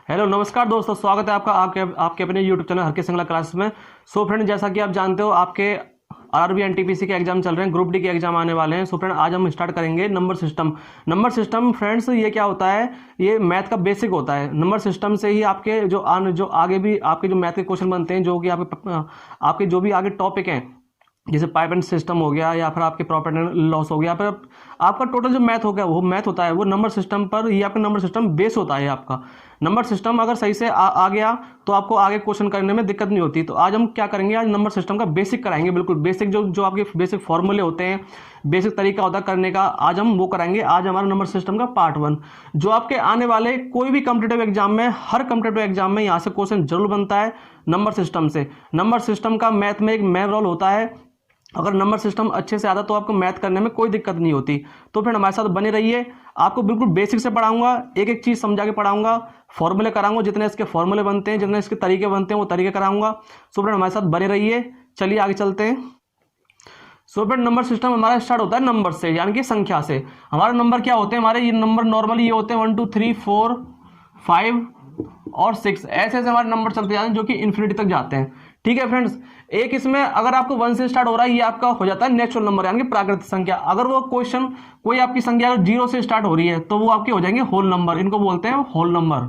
Hello नमस्कार दोस्तों, स्वागत है आपका आपके अपने यूट्यूब चैनल हर के सिंगला क्लासेस में। सो फ्रेंड, जैसा कि आप जानते हो आपके आरआरबी एनटीपीसी के एग्जाम चल रहे हैं, ग्रुप डी के एग्जाम आने वाले हैं। सो फ्रेंड, आज हम स्टार्ट करेंगे number system. Number system friends, ये क्या होता है? ये मैथ का बेसिक होता है। नंबर सिस्टम से ही आपके जो आगे भी आपके जो मैथ के क्वेश्चन बनते हैं, जो कि आपके जो भी आगे टॉपिक हैं, जैसे पाइप एंड सिस्टम हो गया, या फिर आपके प्रॉफिट एंड लॉस हो गया, फिर आपका टोटल जो मैथ हो गया वो मैथ होता है, वो नंबर सिस्टम पर ही आपका नंबर सिस्टम बेस होता है। आपका नंबर सिस्टम अगर सही से आ गया तो आपको आगे क्वेश्चन करने में दिक्कत नहीं होती। तो आज हम क्या करेंगे, आज नंबर सिस्टम का बेसिक कराएंगे, बिल्कुल बेसिक जो आपके बेसिक फॉर्मूले होते हैं, बेसिक तरीका होता है करने का, आज हम वो कराएंगे। आज हमारा नंबर सिस्टम का पार्ट 1 जो आपके आने वाले कोई भी कॉम्पिटिटिव एग्जाम में, हर कॉम्पिटिटिव एग्जाम में यहाँ से क्वेश्चन जरूर बनता है नंबर सिस्टम से। नंबर सिस्टम का मैथ में एक मेन रोल होता है। अगर नंबर सिस्टम अच्छे से आता तो आपको मैथ करने में कोई दिक्कत नहीं होती। तो फिर हमारे साथ बने रहिए, आपको बिल्कुल बेसिक से पढ़ाऊंगा, एक एक चीज़ समझा के पढ़ाऊंगा, फॉर्मूले कराऊंगा, जितने इसके फॉर्मूले बनते हैं, जितने इसके तरीके बनते हैं वो तरीके कराऊंगा। सो फ्रेंड, हमारे साथ बने रहिए। चलिए आगे चलते हैं। सो फ्रेंड, नंबर सिस्टम हमारा स्टार्ट होता है नंबर से, यानी कि संख्या से। हमारे नंबर क्या होते हैं? हमारे ये नंबर नॉर्मली ये होते हैं 1 2 3 4 5 और 6, ऐसे ऐसे हमारे नंबर चलते जाते हैं जो कि इन्फिनिटी तक जाते हैं। ठीक है फ्रेंड्स, एक इसमें अगर आपको 1 से स्टार्ट हो रहा है, ये आपका हो जाता है नेचुरल नंबर, यानी कि प्राकृतिक संख्या। अगर वो क्वेश्चन कोई आपकी संख्या अगर 0 से स्टार्ट हो रही है तो वो आपके हो जाएंगे होल नंबर, इनको बोलते हैं होल नंबर।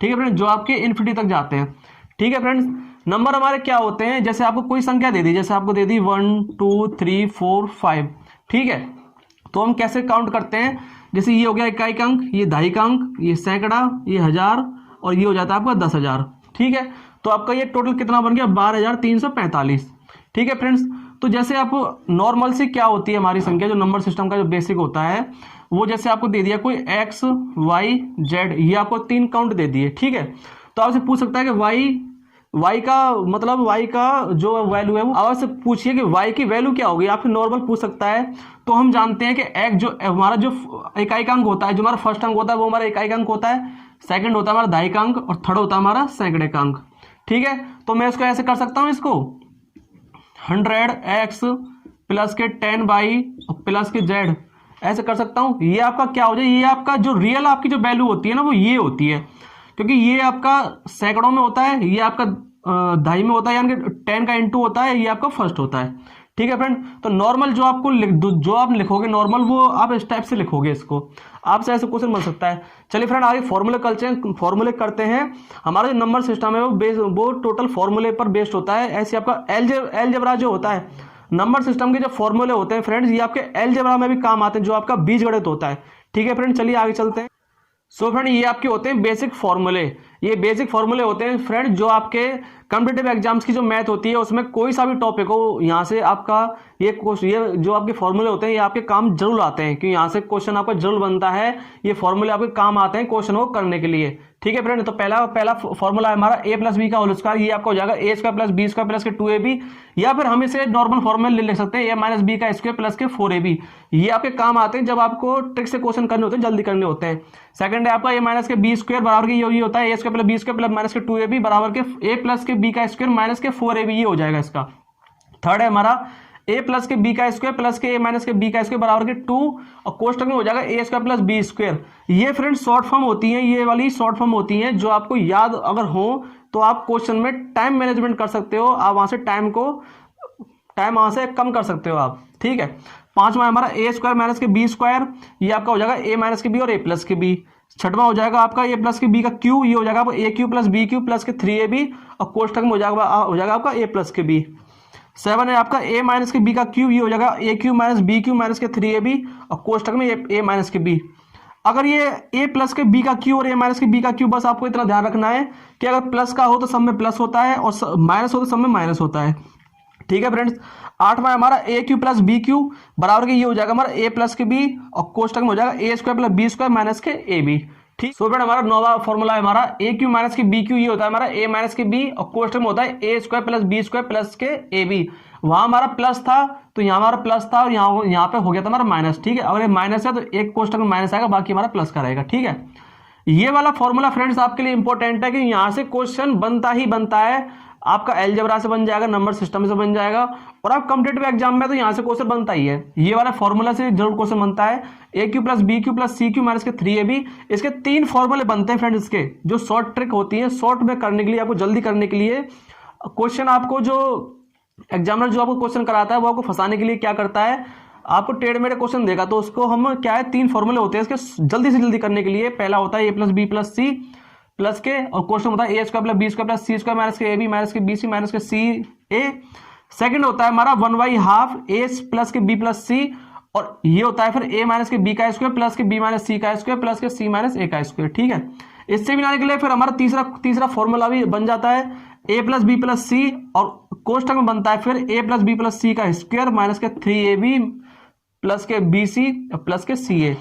ठीक है फ्रेंड्स, जो आपके इन्फिनिटी तक जाते हैं। ठीक है फ्रेंड्स, नंबर हमारे क्या होते हैं? जैसे आपको कोई संख्या दे दी, जैसे आपको दे दी 1 2 3 4 5, ठीक है, तो हम कैसे काउंट करते हैं? जैसे ये हो गया इकाई का अंक, ये दहाई का अंक, ये सैकड़ा, ये हजार, और ये हो जाता है आपका 10,000। ठीक है, तो आपका ये टोटल कितना बन गया? 12,345। ठीक है फ्रेंड्स, तो जैसे आप नॉर्मल से क्या होती है हमारी संख्या, जो नंबर सिस्टम का जो बेसिक होता है वो, जैसे आपको दे दिया कोई x y z, ये आपको 3 काउंट दे दिए। ठीक है, तो आपसे पूछ सकता है कि y का मतलब y का जो वैल्यू है वो आपसे पूछिए कि y की वैल्यू क्या होगी, आपसे नॉर्मल पूछ सकता है। तो हम जानते हैं कि x जो हमारा जो इकाई का अंक होता है, जो हमारा फर्स्ट अंक होता है वो हमारा इकाई का अंक होता है, सेकंड होता है हमारा दहाई का अंक, और थर्ड होता है हमारा सैकड़े का अंक। ठीक है, तो मैं इसको ऐसे कर सकता हूं, इसको 100x प्लस के 10y प्लस के z, ऐसे कर सकता हूं। ये आपका क्या हो जाए? ये आपका जो रियल आपकी जो वैल्यू होती है ना, वो ये होती है, क्योंकि ये आपका सैकड़ों में होता है, ये आपका दहाई में होता है, यानी कि 10 का इंटू होता है, ये आपका फर्स्ट होता है। ठीक है फ्रेंड, तो नॉर्मल जो आप लिखोगे नॉर्मल, वो आप इस टाइप से लिखोगे, इसको आपसे ऐसे क्वेश्चन बन सकता है। चलिए फ्रेंड, आगे फॉर्मूले करते हैं। हमारा जो नंबर सिस्टम है वो टोटल फॉर्मूले पर बेस्ड होता है। ऐसे आपका एलजेब्रा जो होता है, नंबर सिस्टम के जो फॉर्मूले होते हैं फ्रेंड्स, ये आपके एलजेब्रा में भी काम आते हैं, जो आपका बीजगणित होता है। ठीक है फ्रेंड, चलिए आगे चलते हैं। सो फ्रेंड, ये आपके होते हैं बेसिक फॉर्मूले। ये बेसिक फॉर्मूले होते हैं फ्रेंड, जो आपके कॉम्पिटिटिव एग्जाम्स की जो मैथ होती है उसमें कोई सा भी टॉपिक हो, यहाँ से आपका ये जो आपके फॉर्मूले होते हैं ये आपके काम जरूर आते हैं, क्योंकि यहाँ से क्वेश्चन आपका जरूर बनता है। ये फॉर्मूले आपके काम आते हैं क्वेश्चन को करने के लिए। ठीक है फ्रेंड, तो पहला फॉर्मूला है हमारा a प्लस बी का होल स्क्वायर। ये आपका हो जाएगा a square plus B square plus के 2ab, या फिर हम इसे नॉर्मल फॉर्मूला लिख सकते हैं a माइनस बी का स्क्वायर प्लस के 4ab। ये आपके काम आते हैं जब आपको ट्रिक से क्वेश्चन करने होते हैं, जल्दी करने होते हैं। सेकंड है आपका a माइनस के बी स्क्वायर बराबर के ये होता है a square plus B square plus minus के 2ab बराबर के a प्लस के बी का स्क्वायर माइनस के 4ab, ये हो जाएगा इसका। थर्ड है हमारा a प्लस के बी का स्क्वायर प्लस के a माइनस के बी का स्क्वायर बराबर के 2, और कोष्टक में हो जाएगा a square plus B square. ये फ्रेंड शॉर्ट फॉर्म होती है, ये वाली शॉर्ट फॉर्म होती है, जो आपको याद अगर हो तो आप क्वेश्चन में टाइम मैनेजमेंट कर सकते हो, आप वहां से टाइम वहां से कम कर सकते हो आप। ठीक है, पांचवा हमारा a स्क्वायर माइनस के बी स्क्वायर, ये आपका हो जाएगा a माइनस के बी और a प्लस के बी। छठवां हो जाएगा आपका a प्लस के बी का क्यू, ये हो जाएगा आपका a cube plus B cube plus के 3ab, और कोष्टक में हो जाएगा आपका a प्लस के बी। 7 है आपका a माइनस के बी का क्यूब, ये हो जाएगा a cube minus B cube minus के 3ab, और कोष्टक में a माइनस के बी। अगर ये a प्लस के बी का क्यू और a माइनस के बी का क्यू, बस आपको इतना ध्यान रखना है कि अगर प्लस का हो तो सब में प्लस होता है, और माइनस हो तो सब में माइनस होता है। ठीक है फ्रेंड्स, 8वां हमारा a cube plus B cube बराबर के ये हो जाएगा हमारा a प्लस के बी, और कोष्टक में हो जाएगा a square plus B square minus के ab। ठीक, सो फ्रेंड, हमारा 9वां फॉर्मूला है हमारा a क्यू माइनस के बी क्यू, ये होता है हमारा a माइनस के b, और कोष्टक में होता है a square plus B square plus के ab। वहां हमारा प्लस था तो यहाँ हमारा प्लस था, और यहाँ पे हो गया था हमारा माइनस। ठीक है, अगर ये माइनस है तो एक कोष्टक में माइनस आएगा, बाकी हमारा प्लस का रहेगा। ठीक है, ये वाला फॉर्मूला फ्रेंड्स आपके लिए इंपॉर्टेंट है कि यहाँ से क्वेश्चन बनता ही बनता है। आपका अलजेब्रा से बन जाएगा, नंबर सिस्टम से बन जाएगा, और आप कॉम्पिटिटिव एग्जाम में तो यहाँ से क्वेश्चन बनता ही है, ये वाला फॉर्मूला से जरूर क्वेश्चन बनता है। A cube plus B cube plus c cube minus के 3ab, इसके 3 फॉर्मूले बनते हैं फ्रेंड्स। इसके जो शॉर्ट ट्रिक होती है, शॉर्ट में करने के लिए, आपको जल्दी करने के लिए क्वेश्चन, आपको जो एग्जामिनर जो आपको क्वेश्चन कराता है वो आपको फंसाने के लिए क्या करता है, आपको टेढ़े मेढ़े क्वेश्चन देगा, तो उसको हम क्या है 3 फॉर्मूले होते हैं इसके जल्दी से जल्दी करने के लिए। पहला होता है a plus b plus c plus के, और क्वेश्चन होता है a square plus B square plus c square minus के ए बी माइनस के बी सी माइनस के सी ए। सेकंड होता है हमारा 1/2 ए प्लस के बी प्लस सी, और ये होता है फिर ए माइनस के बी का स्क्वायर प्लस के बी माइनस सी का स्क्वायर प्लस के सी माइनस ए का स्क्वायर। ठीक है, इससे भी आने के लिए फिर हमारा तीसरा फॉर्मूला भी बन जाता है a plus b plus c, और कोष्टक में बनता है फिर ए प्लस बी प्लस सी का स्क्वायर माइनस के 3ab प्लस के बी सी प्लस के सी ए।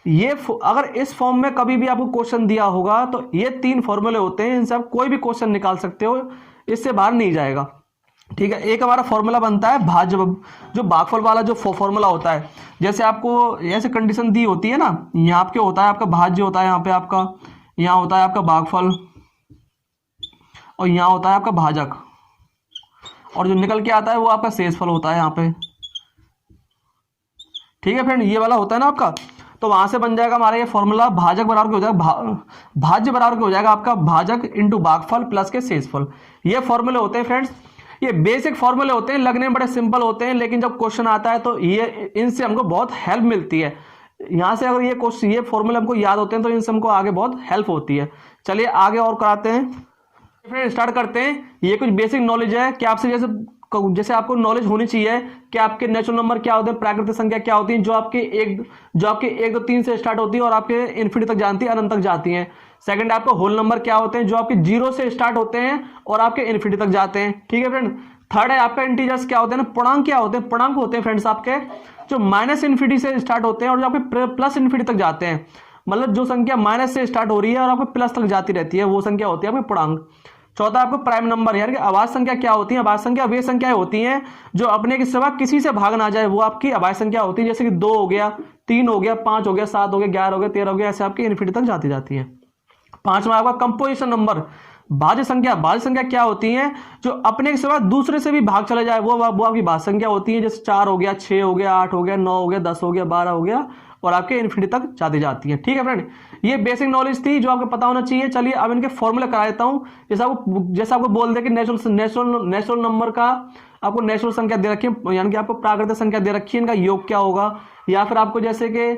ये अगर इस फॉर्म में कभी भी आपको क्वेश्चन दिया होगा तो ये 3 फॉर्मूले होते हैं, इनसे आप कोई भी क्वेश्चन निकाल सकते हो, इससे बाहर नहीं जाएगा। ठीक है, एक हमारा फॉर्मूला बनता है भाज्य, जो भागफल वाला जो फॉर्मूला होता है, जैसे आपको ऐसे कंडीशन दी होती है ना, यहाँ पे होता है आपका भाज्य होता है, यहाँ पे आपका यहाँ होता है आपका भागफल, और यहाँ होता है आपका भाजक, और जो निकल के आता है वो आपका शेषफल होता है यहाँ पे। ठीक है फ्रेंड, ये वाला होता है ना आपका, तो वहां से बन जाएगा हमारा ये फॉर्मूला, भाजक बराबर हो जाएगा भाज्य बराबर हो जाएगा आपका भाजक इंटू भागफल प्लस के शेषफल। ये फॉर्मूले होते हैं फ्रेंड्स, ये बेसिक फॉर्मूले होते हैं, लगने में बड़े सिंपल होते हैं, लेकिन जब क्वेश्चन आता है तो ये इनसे हमको बहुत हेल्प मिलती है। यहाँ से अगर ये फॉर्मूले हमको याद होते हैं तो इनसे हमको आगे बहुत हेल्प होती है। चलिए आगे और कराते हैं फ्रेंड, स्टार्ट करते हैं। ये कुछ बेसिक नॉलेज है कि आपसे जैसे आपको नॉलेज होनी चाहिए कि आपके नेचुरल नंबर क्या होते हैं, प्राकृतिक संख्या क्या होती है, जो आपके 1 2 3 से स्टार्ट होती है और आपके इन्फिनिटी तक जानती है, अनंत तक जाती हैं। सेकंड आपको होल नंबर क्या होते हैं, जो आपके 0 से स्टार्ट होते हैं और आपके इन्फिनिटी तक जाते हैं। ठीक है फ्रेंड। थर्ड है आपका इंटीजर्स क्या होते हैं ना, पूर्णांक क्या होते हैं, पूर्णांक होते हैं फ्रेंड्स आपके जो माइनस इन्फिनिटी से स्टार्ट होते हैं और जो आपके प्लस इन्फिनिटी तक जाते हैं, मतलब जो संख्या माइनस से स्टार्ट हो रही है और आपके प्लस तक जाती रहती है, वो संख्या होती है आपके पूर्णांक। चौथा आपको प्राइम नंबर, यानी कि अभाज्य संख्या क्या होती है, अभाज्य संख्या वे संख्याएं होती हैं जो अपने के सिवा किसी से भाग ना जाए, वो आपकी अभाज्य संख्या होती है। जैसे कि 2 हो गया, 3 हो गया, 5 हो गया, 7 हो गया, 11 हो गया, 13 हो गया, ऐसे आपकी इन्फिनिटी तक जाती है। पांचवा आपका कंपोजिशन नंबर, भाज्य संख्या क्या होती है जो अपने के सिवा दूसरे से भी भाग चला जाए, वो आपकी भाज्य संख्या होती है। जैसे 4 हो गया, 6 हो गया, 8 हो गया, 9 हो गया, 10 हो गया, 12 हो गया, और आपके इन्फिनिटी तक जाती है। ठीक है फ्रेंड, ये बेसिक नॉलेज थी जो आपको पता होना चाहिए। चलिए अब इनके फॉर्मूले करा देता हूं। जैसा आपको बोल दे कि नेचुरल नंबर का आपको नेचुरल संख्या दे रखी है, यानी कि आपको प्राकृतिक संख्या दे रखी है, इनका योग क्या होगा, या फिर आपको जैसे कि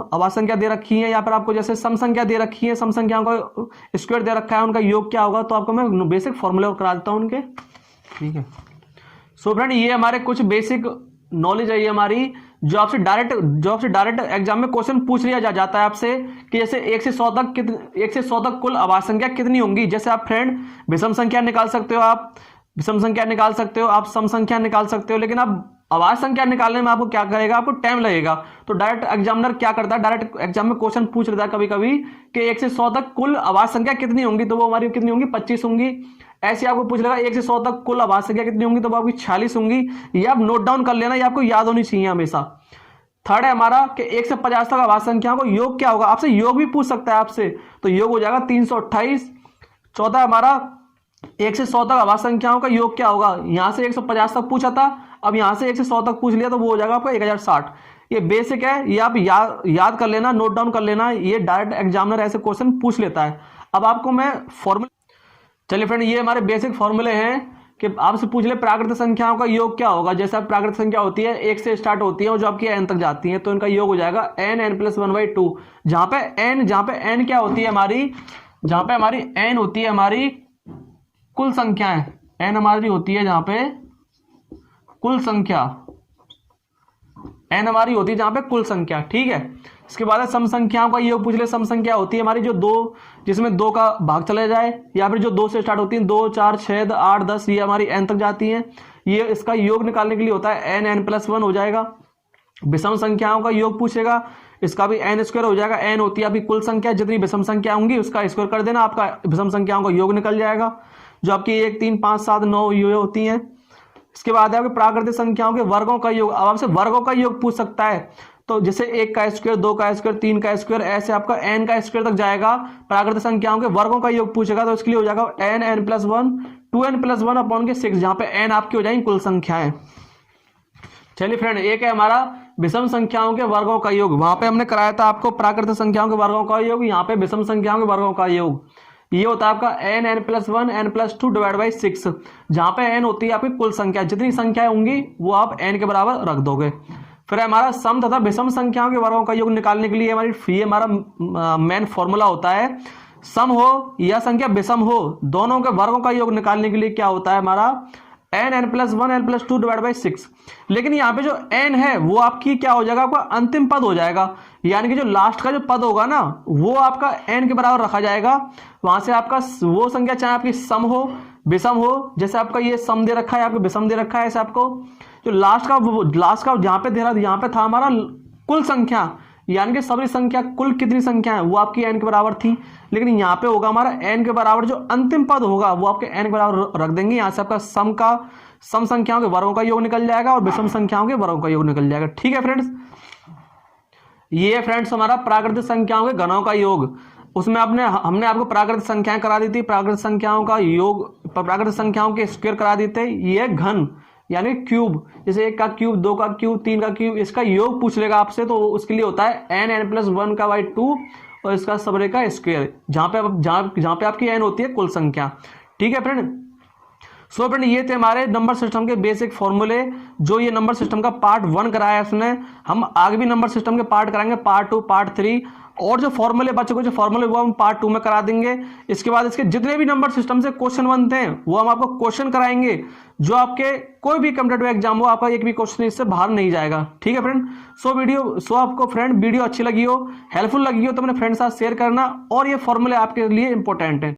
अभाज्य संख्या दे रखी है, या फिर आपको जैसे सम संख्या दे रखी है, सम संख्याओं का स्क्वायर दे रखा है, उनका योग क्या होगा, तो आपको मैं बेसिक फॉर्मूले करा देता हूं उनके। ठीक है, सो फ्रेंड ये हमारे कुछ बेसिक नॉलेज है ये हमारी, जो आपसे डायरेक्ट एग्जाम में क्वेश्चन पूछ लिया जाता है आपसे कि जैसे 1 से 100 तक कुल अभाज्य संख्या कितनी होंगी। जैसे आप फ्रेंड विषम संख्या निकाल सकते हो, आप विषम संख्या निकाल सकते हो, आप सम संख्या निकाल सकते हो, लेकिन आप अभाज्य संख्या निकालने में आपको क्या करेगा, आपको टाइम लगेगा। तो डायरेक्ट एग्जामिनर क्या करता है, डायरेक्ट एग्जाम में क्वेश्चन पूछ लेता है कभी कभी कि 1 से 100 तक कुल अभाज्य संख्या कितनी होंगी, तो वो हमारी कितनी होंगी, 25 होंगी। ऐसे आपको पूछ लेगा 1 से 100 तक कुल अभाज्य संख्या कितनी होंगी, तो वो आपकी 46 होंगी। ये आप नोट डाउन कर लेना, ये आपको याद होनी चाहिए हमेशा। थर्ड है हमारा कि 1 से 50 तक अभाज्य संख्या को योग क्या होगा, आपसे योग भी पूछ सकता है आपसे, तो योग हो जाएगा 328। चौथा हमारा 1 से 100 तक अभाज्य संख्याओं का योग क्या होगा, यहां से 150 तक पूछा था, अब यहां से 1 से 100 तक पूछ लिया, तो वो हो जाएगा आपका 1060। ये बेसिक है, ये आप याद कर लेना, नोट डाउन कर लेना, ये डायरेक्ट एग्जामिनर ऐसे क्वेश्चन पूछ लेता है। अब आपको मैं फॉर्मूला, चलिए फ्रेंड ये हमारे बेसिक फॉर्मूले हैं कि आपसे पूछ ले प्राकृतिक संख्याओं का योग क्या होगा। जैसे आप प्राकृतिक संख्या होती है 1 से स्टार्ट होती है और जो आपकी n तक जाती है, तो इनका योग हो जाएगा n+1/2, जहां पे n क्या होती है हमारी, जहां पे हमारी n होती है हमारी कुल संख्याएं, n हमारी होती है जहां पे कुल संख्या, n हमारी होती है जहां पे कुल संख्या। ठीक है, इसके बाद सम संख्याओं का योग पूछ ले। सम संख्या होती है हमारी जो 2, जिसमें 2 का भाग चला जाए, या फिर जो 2 से स्टार्ट होती है, 2 4 6 8 10, ये हमारी n तक जाती हैं। ये इसका योग निकालने के लिए होता है n+1 हो जाएगा। विषम संख्याओं का योग पूछेगा, इसका भी n² हो जाएगा। n होती है अभी कुल संख्या, जितनी विषम संख्या होंगी उसका स्क्वायर कर देना, आपका विषम संख्याओं का योग निकल जाएगा, जो आपकी 1 3 5 7 9 ये होती हैं। इसके बाद है आपके प्राकृतिक संख्याओं के वर्गों का योग। अब आपसे वर्गों का योग पूछ सकता है, तो जैसे 1 का स्क्वायर, 2 का स्क्वायर, 3 का स्क्वायर, ऐसे आपका n का स्क्वायर तक जाएगा। प्राकृतिक संख्याओं के वर्गों का योग पूछेगा, तो इसके लिए हो जाएगा n+1 2n+1/6, जहां पे n आपकी हो जाएंगी कुल संख्याएं। चलिए फ्रेंड, एक है हमारा विषम संख्याओं के वर्गों का योग, वहां पे हमने कराया था आपको प्राकृतिक संख्याओं के वर्गों का योग, यहाँ पे विषम संख्याओं के वर्गों का योग। ये होता है आपका n+1 n+2 डिवाइड बाई 6, जहां पे n होती है आपकी कुल संख्या, जितनी संख्याएं होंगी वो आप n के बराबर रख दोगे। फिर हमारा सम तथा विषम संख्याओं के वर्गों का योग निकालने के लिए ये हमारा मेन फॉर्मूला होता है। सम हो या संख्या विषम हो, दोनों के वर्गों का योग निकालने के लिए क्या होता है हमारा n+1 n+2 डिवाइड बाई 6। लेकिन यहाँ पे जो n है वो आपकी क्या हो जाएगा, आपका अंतिम पद हो जाएगा, यानी कि जो लास्ट का जो पद होगा ना वो आपका n के बराबर रखा जाएगा। वहां से आपका वो संख्या चाहे आपकी सम हो विषम हो, जैसे आपका ये सम दे रखा है, आपको विषम दे रखा है, ऐसे आपको जो लास्ट का यहाँ पे दे रहा, यहाँ पे था हमारा कुल संख्या, यानी कि सभी संख्या कुल कितनी संख्या है वो आपकी n के बराबर थी। लेकिन यहाँ पे होगा हमारा n के बराबर जो अंतिम पद होगा वो आपके n के बराबर रख देंगे। यहाँ से आपका सम संख्याओं के वर्गों का योग निकल जाएगा और विषम संख्याओं के वर्गों का योग निकल जाएगा। ठीक है फ्रेंड्स, ये फ्रेंड्स हमारा प्राकृतिक संख्याओं के घनों का योग। उसमें हमने आपको प्राकृतिक संख्याएं करा दी थी, प्राकृतिक संख्याओं का योग, प्राकृतिक संख्याओं के स्क्वायर करा दी थे। ये घन यानी क्यूब, जैसे 1 का क्यूब, 2 का क्यूब, 3 का क्यूब, इसका योग पूछ लेगा आपसे तो उसके लिए होता है n+1/2 और इसका सबरे का स्क्वायर, जहां पे आपकी n होती है कुल संख्या। ठीक है फ्रेंड, सो फ्रेंड ये थे हमारे नंबर सिस्टम के बेसिक फॉर्मूले, जो ये नंबर सिस्टम का पार्ट 1 कराया है उसने। हम आगे भी नंबर सिस्टम के पार्ट कराएंगे, पार्ट 2, पार्ट 3, और जो फॉर्मूले बच्चों को जो फॉर्मूले वो हम पार्ट 2 में करा देंगे। इसके बाद इसके जितने भी नंबर सिस्टम से क्वेश्चन बनते हैं वो हम आपको क्वेश्चन कराएंगे, जो आपके कोई भी कॉम्पिटिटिव एग्जाम हो आपका एक भी क्वेश्चन इससे बाहर नहीं जाएगा। ठीक है फ्रेंड, सो आपको फ्रेंड वीडियो अच्छी लगी हो, हेल्पफुल लगी हो तो अपने फ्रेंड साथ शेयर करना, और ये फॉर्मूले आपके लिए इंपॉर्टेंट है।